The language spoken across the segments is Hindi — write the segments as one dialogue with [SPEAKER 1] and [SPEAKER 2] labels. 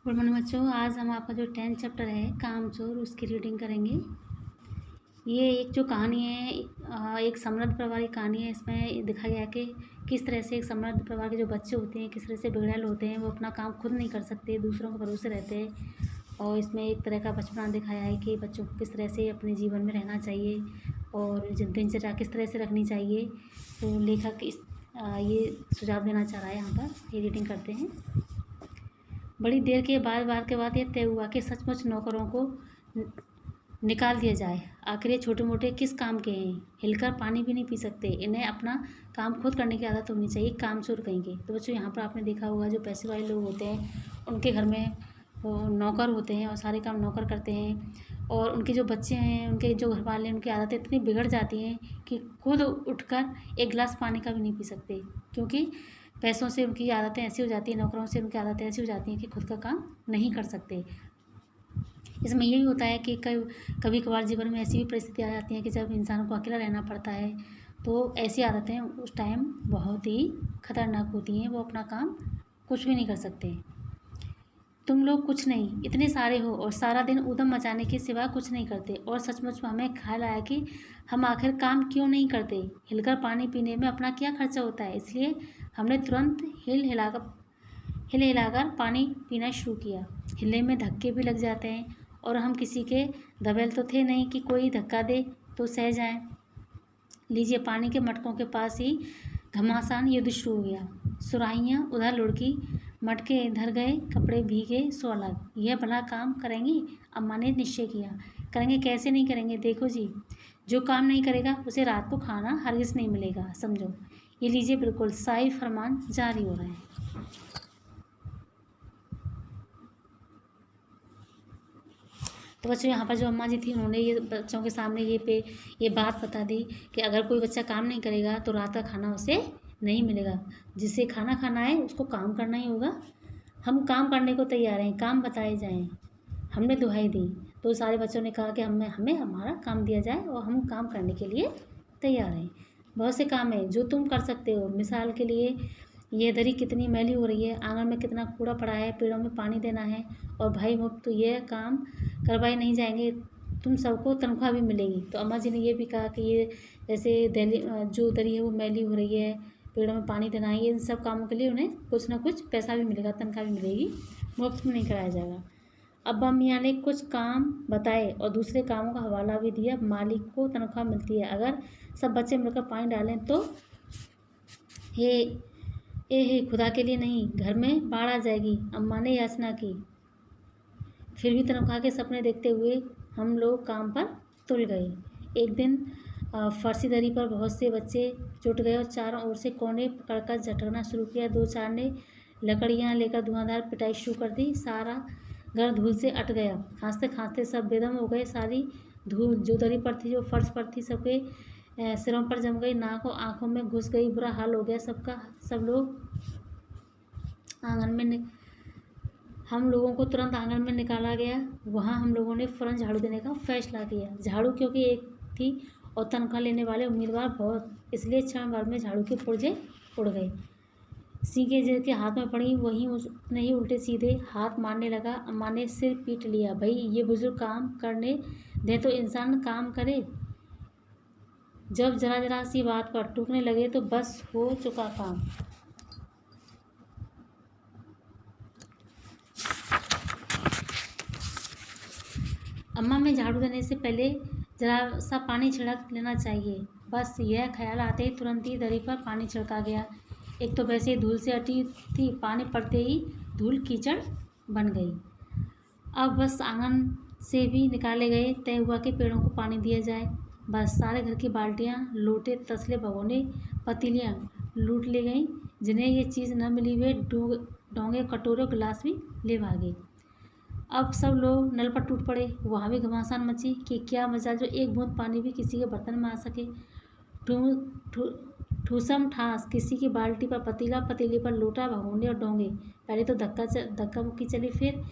[SPEAKER 1] गुड मॉर्निंग बच्चों। आज हम आपका जो 10th चैप्टर है कामचोर उसकी रीडिंग करेंगे। ये एक जो कहानी है एक समृद्ध परिवार की कहानी है। इसमें दिखाया गया है कि किस तरह से एक समृद्ध परिवार के जो बच्चे होते हैं किस तरह से बिगड़ैल होते हैं, वो अपना काम खुद नहीं कर सकते, दूसरों के भरोसे रहते हैं। और इसमें एक तरह का बचपना दिखाया है कि बच्चों को किस तरह से अपने जीवन में रहना चाहिए और दिनचर्या किस तरह से रखनी चाहिए। तो लेखक ये सुझाव देना चाह रहा है। यहाँ पर ये रीडिंग करते हैं। बड़ी देर के बाद यह तय हुआ कि सचमुच नौकरों को निकाल दिया जाए। आखिर ये छोटे मोटे किस काम के हैं, हिलकर पानी भी नहीं पी सकते, इन्हें अपना काम खुद करने की आदत होनी चाहिए, कामचोर कहेंगे। तो बच्चों यहाँ पर आपने देखा होगा जो पैसे वाले लोग होते हैं उनके घर में वो नौकर होते हैं और सारे काम नौकर करते हैं। और उनके जो बच्चे हैं, उनके जो घर वाले हैं, उनकी आदतें इतनी बिगड़ जाती हैं कि खुद उठकर एक गिलास पानी का भी नहीं पी सकते, क्योंकि पैसों से उनकी आदतें ऐसी हो जाती हैं, नौकरों से उनकी आदतें ऐसी हो जाती हैं कि खुद का काम नहीं कर सकते। इसमें ये भी होता है कि कभी कभार जीवन में ऐसी भी परिस्थिति आ जाती हैं कि जब इंसानों को अकेला रहना पड़ता है, तो ऐसी आदतें उस टाइम बहुत ही खतरनाक होती हैं। वो अपना काम कुछ भी नहीं कर सकते। तुम लोग कुछ नहीं, इतने सारे हो और सारा दिन ऊधम मचाने के सिवा कुछ नहीं करते। और सचमुच में हमें ख्याल आया कि हम आखिर काम क्यों नहीं करते। हिलकर पानी पीने में अपना क्या खर्चा होता है, इसलिए हमने तुरंत हिल हिलाकर पानी पीना शुरू किया। हिलने में धक्के भी लग जाते हैं और हम किसी के दबेल तो थे नहीं कि कोई धक्का दे तो सह जाए। लीजिए, पानी के मटकों के पास ही घमासान युद्ध शुरू हो गया। सुराहियाँ उधर लुढ़की, मटके इधर गए, कपड़े भीगे सो अलग। यह भला काम करेंगी? अम्मा ने निश्चय किया। करेंगे, कैसे नहीं करेंगे। देखो जी, जो काम नहीं करेगा उसे रात को खाना हरगिज़ नहीं मिलेगा, समझो। ये लीजिए, बिल्कुल शाही फरमान जारी हो रहा है। तो बच्चों यहाँ पर जो अम्मा जी थी उन्होंने ये बच्चों के सामने ये बात बता दी कि अगर कोई बच्चा काम नहीं करेगा तो रात का खाना उसे नहीं मिलेगा। जिसे खाना खाना है उसको काम करना ही होगा। हम काम करने को तैयार हैं, काम बताए जाएं। हमने दुहाई दी। तो सारे बच्चों ने कहा कि हमें हमारा काम दिया जाए और हम काम करने के लिए तैयार हैं। बहुत से काम है जो तुम कर सकते हो। मिसाल के लिए, ये दरी कितनी मैली हो रही है, आंगन में कितना कूड़ा पड़ा है, पेड़ों में पानी देना है। और भाई मुफ्त तो ये काम करवाए नहीं जाएंगे, तुम सबको तनख्वाह भी मिलेगी। तो अम्मा जी ने ये भी कहा कि ये जैसे जो दरी है वो मैली हो रही है, पेड़ों में पानी देना है, ये इन सब कामों के लिए उन्हें कुछ ना कुछ पैसा भी मिलेगा, तनख्वाह भी मिलेगी, मुफ्त में नहीं कराया जाएगा। अब्बा मियाँ ने कुछ काम बताए और दूसरे कामों का हवाला भी दिया। मालिक को तनख्वाह मिलती है, अगर सब बच्चे मिलकर पानी डालें तो हे खुदा के लिए नहीं, घर में बाढ़ आ जाएगी, अम्मा ने याचना की। फिर भी तनख्वाह के सपने देखते हुए हम लोग काम पर तुल गए। एक दिन फर्शी दरी पर बहुत से बच्चे जुट गए और चारों ओर से कोने पकड़कर झटकना शुरू किया। दो चार ने लकड़ियाँ लेकर धुआंधार पिटाई शुरू कर दी। सारा घर धूल से अट गया। खांसते खांसते सब बेदम हो गए। सारी धूल जो दरी पर थी, जो फर्श पर थी, सबके सिरों पर जम गई, नाक और आँखों में घुस गई। बुरा हाल हो गया सबका। सब लोग आंगन में हम लोगों को तुरंत आंगन में निकाला गया। वहाँ हम लोगों ने फ़ौरन झाड़ू देने का फैसला किया। झाड़ू क्योंकि एक थी और तनख्वाह लेने वाले उम्मीदवार बहुत, इसलिए क्षण भर में झाड़ू के पुर्जे उड़ गए। सीखे जिसके हाथ में पड़ी वहीं उसने ही उल्टे सीधे हाथ मारने लगा। अम्मा ने सिर पीट लिया। भाई, ये बुजुर्ग काम करने दे तो इंसान काम करे, जब जरा जरा सी बात पर टूकने लगे तो बस हो चुका काम। अम्मा में झाड़ू देने से पहले जरा सा पानी छिड़क लेना चाहिए। बस यह ख्याल आते ही तुरंत ही दरी पर पानी छिड़का गया। एक तो वैसे ही धूल से अटी थी, पानी पड़ते ही धूल कीचड़ बन गई। अब बस आंगन से भी निकाले गए। तय हुआ कि पेड़ों को पानी दिया जाए। बस सारे घर की बाल्टियाँ, लोटे, तसले, भगोने, पतीलियाँ लूट ले गईं। जिन्हें ये चीज़ न मिली वे डोंगे, कटोरे, गिलास भी ले भागे। अब सब लोग नल पर टूट पड़े। वहाँ भी घमासान मची कि क्या मजा जो एक बूंद पानी भी किसी के बर्तन में आ सके। ठूसम ठास, किसी की बाल्टी पर पतीला, पतीले पर लोटा, भगोने और डोंगे। पहले तो धक्का मुक्की चली, फिर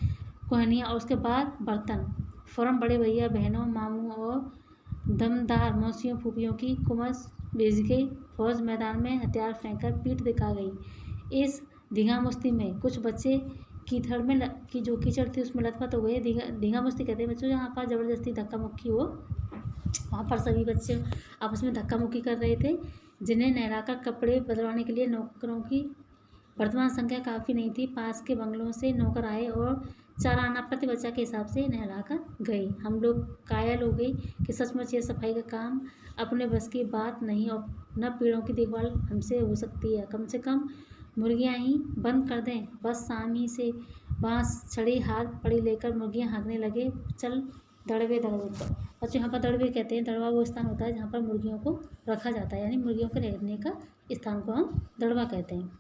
[SPEAKER 1] कोहनियाँ और उसके बाद बर्तन। फौरन बड़े भैया, बहनों, मामू और दमदार मौसियों, फूफियों की कुमस भेज गई। फौज मैदान में हथियार फेंक कर पीठ दिखा गई। इस धींगा मुश्ती में कुछ बच्चे कीचड़ में की जो कीचड़ थी उसमें लथपथ हो गए। धींगा मुश्ती कहते हैं बच्चों जहाँ पर ज़बरदस्ती धक्का मुक्की हो। वहाँ पर सभी बच्चे आपस में धक्का मुक्की कर रहे थे, जिन्हें नहलाकर कपड़े बदलवाने के लिए नौकरों की वर्तमान संख्या काफ़ी नहीं थी। पास के बंगलों से नौकर आए और 4 आना प्रति बच्चा के हिसाब से नहलाकर गए। हम लोग कायल हो गई कि सचमुच ये सफाई का काम अपने बस की बात नहीं और न पेड़ों की देखभाल हमसे हो सकती है। कम से कम मुर्गियाँ ही बंद कर दें। बस सामी से बाँस छड़ी हाथ पड़ी लेकर मुर्गियाँ हाँकने लगे। चल दड़बे दड़बे। बच्चों यहाँ पर दड़बे कहते हैं। दड़बा वो स्थान होता है जहाँ पर मुर्गियों को रखा जाता है, यानी मुर्गियों के रहने का स्थान को हम दड़बा कहते हैं।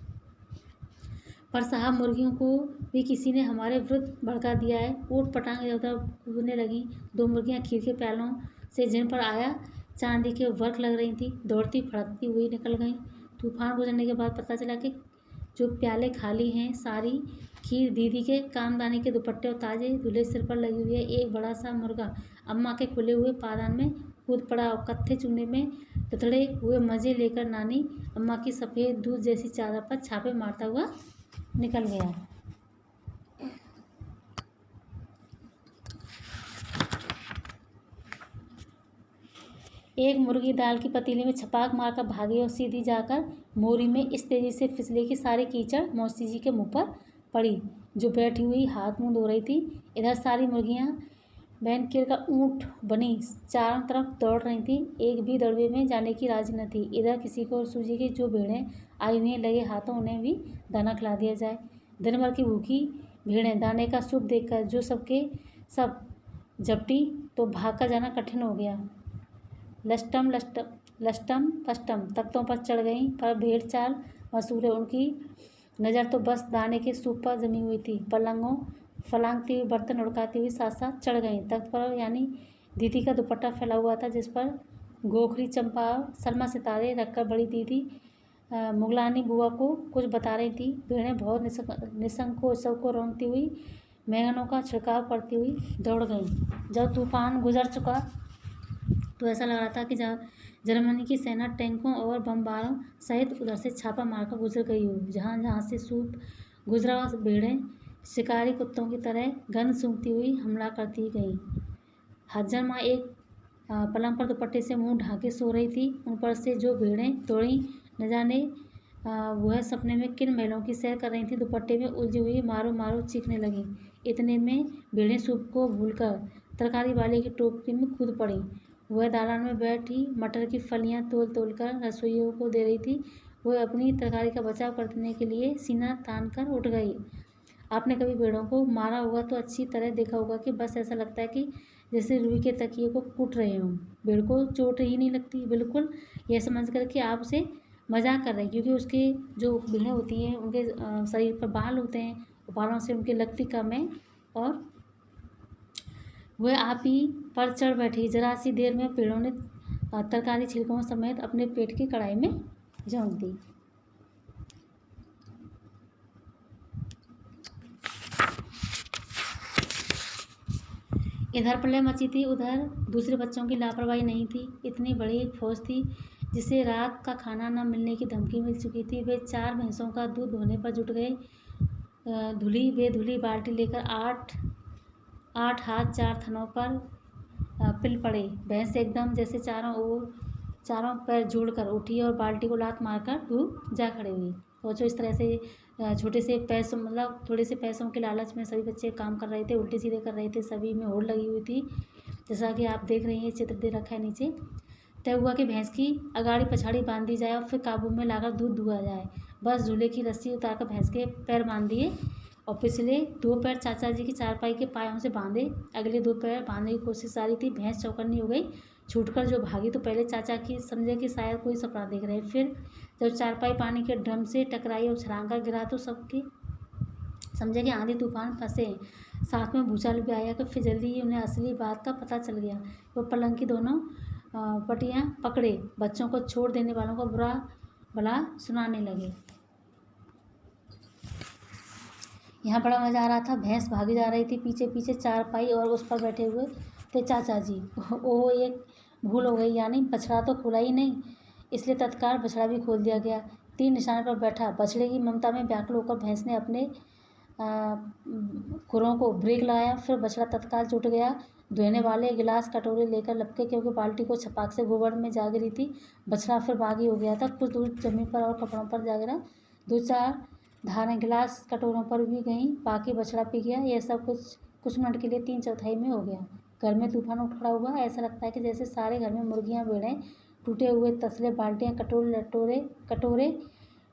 [SPEAKER 1] पर साहब मुर्गियों को भी किसी ने हमारे विरुद्ध भड़का दिया है। ऊट पटांग इधर उधर कूदने लगी। 2 मुर्गियाँ खीर के प्यालों से जिन पर आया चांदी के वर्क लग रही थी दौड़ती फड़कती हुई निकल गईं। तूफान गुजरने के बाद पता चला कि जो प्याले खाली हैं सारी खीर दीदी के कामदानी के दुपट्टे और ताजे धुले सिर पर लगी हुई है। एक बड़ा सा मुर्गा अम्मा के खुले हुए पादान में कूद पड़ा और कत्थे चूने में लथड़े हुए मज़े लेकर नानी अम्मा की सफ़ेद दूध जैसी चादर पर छापे मारता हुआ निकल गया। एक मुर्गी दाल की पतीली में छपाक मारकर भागी और सीधी जाकर मोरी में इस तेजी से फिसली कि सारी कीचड़ मौसी जी के मुंह पर पड़ी, जो बैठी हुई हाथ मुंह धो रही थी। इधर सारी मुर्गियां बैनकिर का ऊँट बनी चारों तरफ दौड़ रही थी। एक भी दड़बे में जाने की राजी न थी। इधर किसी को सूजी की जो भेड़ें आई हुई लगे हाथों उन्हें भी दाना खिला दिया जाए। दिन भर की भूखी भेड़ें दाने का सूप देखकर जो सबके सब झपटी तो भाग कर जाना कठिन हो गया। लष्टम पष्टम तख्तों पर चढ़ गईं, पर भेड़ चाल मशहूर है। उनकी नज़र तो बस दाने के सूप पर जमी हुई थी। पलंगों फलांगती हुई बर्तन उड़काती हुई साथ साथ चढ़ गईं। तख्त पर यानी दीदी का दुपट्टा फैला हुआ था, जिस पर गोखरी चंपा सलमा सितारे रखकर बड़ी दीदी मुगलानी बुआ को कुछ बता रही थी। भेड़ें बहुत निसंकोच सबको रोंगती हुई मैंगनों का छिड़काव करती हुई दौड़ गईं। जब तूफान गुजर चुका तो ऐसा लग रहा था कि जर्मनी की सेना टैंकों और बमबारों सहित उधर से छापा मारकर गुजर गई हो। जहाँ जहाँ से सूप गुजरा भेड़ें शिकारी कुत्तों की तरह गन सूंघती हुई हमला करती गईं। हज्जर माँ एक पलंग पर दुपट्टे से मुंह ढाके सो रही थी। उन पर से जो भेड़ें दौड़ी न जाने वह सपने में किन महलों की सैर कर रही थी। दुपट्टे में उलझी हुई मारो मारो चीखने लगी। इतने में भेड़ें सूप को भूलकर तरकारी वाले की टोकरी में कूद पड़ी। वह दालान में बैठी मटर की फलियां तोल तोल कर रसोइयों को दे रही थी। वह अपनी तरकारी का बचाव करने के लिए सीना तान कर उठ गई। आपने कभी भेड़ों को मारा होगा तो अच्छी तरह देखा होगा कि बस ऐसा लगता है कि जैसे रुई के तकिए को कूट रहे हों। भेड़ को चोट ही नहीं लगती, बिल्कुल यह समझ कर कि आप उसे मजाक कर रहे हैं, क्योंकि उसके जो भेड़ें होती हैं उनके शरीर पर बाल होते हैं, बालों से उनकी लगती कम है और वह आप ही पर चढ़ बैठी। जरा सी देर में पेड़ों ने तरकारी छिलकों समेत अपने पेट की कढ़ाई में झोंक दी। इधर प्रलय मची थी, उधर दूसरे बच्चों की लापरवाही नहीं थी। इतनी बड़ी एक फौज थी जिसे रात का खाना न मिलने की धमकी मिल चुकी थी। वे 4 भैंसों का दूध धोने पर जुट गए। धुली बेधुली बाल्टी लेकर आठ हाथ 4 थनों पर पिल पड़े। भैंस एकदम जैसे चारों पैर जोड़कर उठी और बाल्टी को लात मारकर डूब जा खड़े हुई। और जो इस तरह से छोटे से पैसों मतलब थोड़े से पैसों के लालच में सभी बच्चे काम कर रहे थे, उल्टे सीधे कर रहे थे। सभी में होड़ लगी हुई थी, जैसा कि आप देख रहे हैं, चित्र दे रखा है नीचे। तय हुआ कि भैंस की अगाड़ी पछाड़ी बांध दी जाए और फिर काबू में लाकर दूध दुहा जाए। बस झूले की रस्सी उतारकर भैंस के पैर बांध दिए और पिछले 2 पैर चाचा जी की चारपाई के पायों से बांधे। अगले 2 पैर बांधने की कोशिश जारी थी। भैंस चौकन्नी हो गई। छूटकर जो भागी तो पहले चाचा की समझे कि शायद कोई सपना देख रहे। फिर जब चारपाई पानी के ड्रम से टकराई और छलांग कर गिरा तो सबके समझे कि आंधी तूफान फंसे। साथ में भूचाल भी आया कि फिर जल्दी ही उन्हें असली बात का पता चल गया। वो पलंग की दोनों पटियां पकड़े बच्चों को छोड़ देने वालों को बुरा भला सुनाने लगे। यहाँ बड़ा मज़ा आ रहा था। भैंस भागी जा रही थी, पीछे पीछे चारपाई और उस पर बैठे हुए थे चाचा जी। ओह, एक भूल हो गई, यानी बछड़ा तो खुला ही नहीं, इसलिए तत्काल बछड़ा भी खोल दिया गया। तीर निशाने पर बैठा बछड़े की ममता में व्याकुल होकर भैंस ने अपने खुरों को ब्रेक लगाया। फिर बछड़ा तत्काल छूट गया। धोने वाले गिलास कटोरे लेकर लपके, क्योंकि बाल्टी को छपाक से गोबर में जा गिरी थी। बछड़ा फिर बागी हो गया था। कुछ दूर जमीन पर और कपड़ों पर जा गिरा। 2-4 धारें गिलास कटोरों पर भी गईं। बाकी बछड़ा पी गया। यह सब कुछ मिनट के लिए 3/4 में हो गया। घर में तूफान उठ खड़ा हुआ। ऐसा लगता है कि जैसे सारे घर में मुर्गियां, भेड़ें, टूटे हुए तसले, बाल्टियां, कटोरे,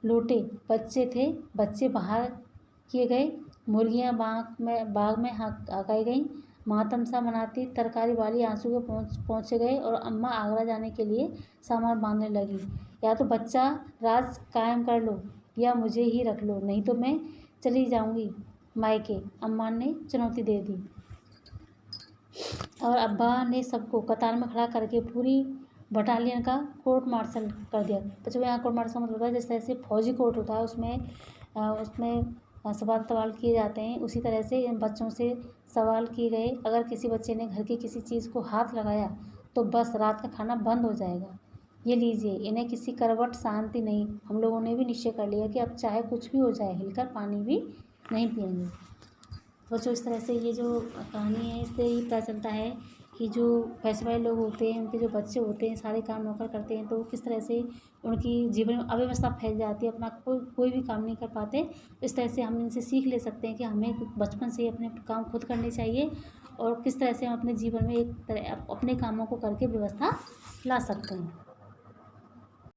[SPEAKER 1] लोटे, बच्चे थे। बच्चे बाहर किए गए। मुर्गियां बाग में हगाई गईं। मातम सा मनाती तरकारी वाली आंसू के पहुँचे गए और अम्मा आगरा जाने के लिए सामान बांधने लगी। या तो बच्चा राज कायम कर लो या मुझे ही रख लो, नहीं तो मैं चली जाऊंगी मायके, अम्मा ने चुनौती दे दी। और अब्बा ने सबको कतार में खड़ा करके पूरी बटालियन का कोर्ट मार्शल कर दिया। बच्चों, यहाँ कोर्ट मार्शल मतलब है जिस तरह से फौजी कोर्ट होता है, उसमें सवाल किए जाते हैं, उसी तरह से इन बच्चों से सवाल किए गए। अगर किसी बच्चे ने घर की किसी चीज़ को हाथ लगाया तो बस रात का खाना बंद हो जाएगा। ये लीजिए, इन्हें किसी करवट शांति नहीं। हम लोगों ने भी निश्चय कर लिया कि अब चाहे कुछ भी हो जाए, हिलकर पानी भी नहीं पिएंगे। बच्चों, इस तरह से ये जो कहानी है, इससे ही पता चलता है कि जो पैसे वाले लोग होते हैं, उनके जो बच्चे होते हैं, सारे काम नौकर करते हैं, तो किस तरह से उनकी जीवन में अव्यवस्था फैल जाती है, अपना कोई भी काम नहीं कर पाते। इस तरह से हम इनसे सीख ले सकते हैं कि हमें बचपन से ही अपने काम खुद करने चाहिए और किस तरह से हम अपने जीवन में एक तरह अपने कामों को करके व्यवस्था ला सकते हैं।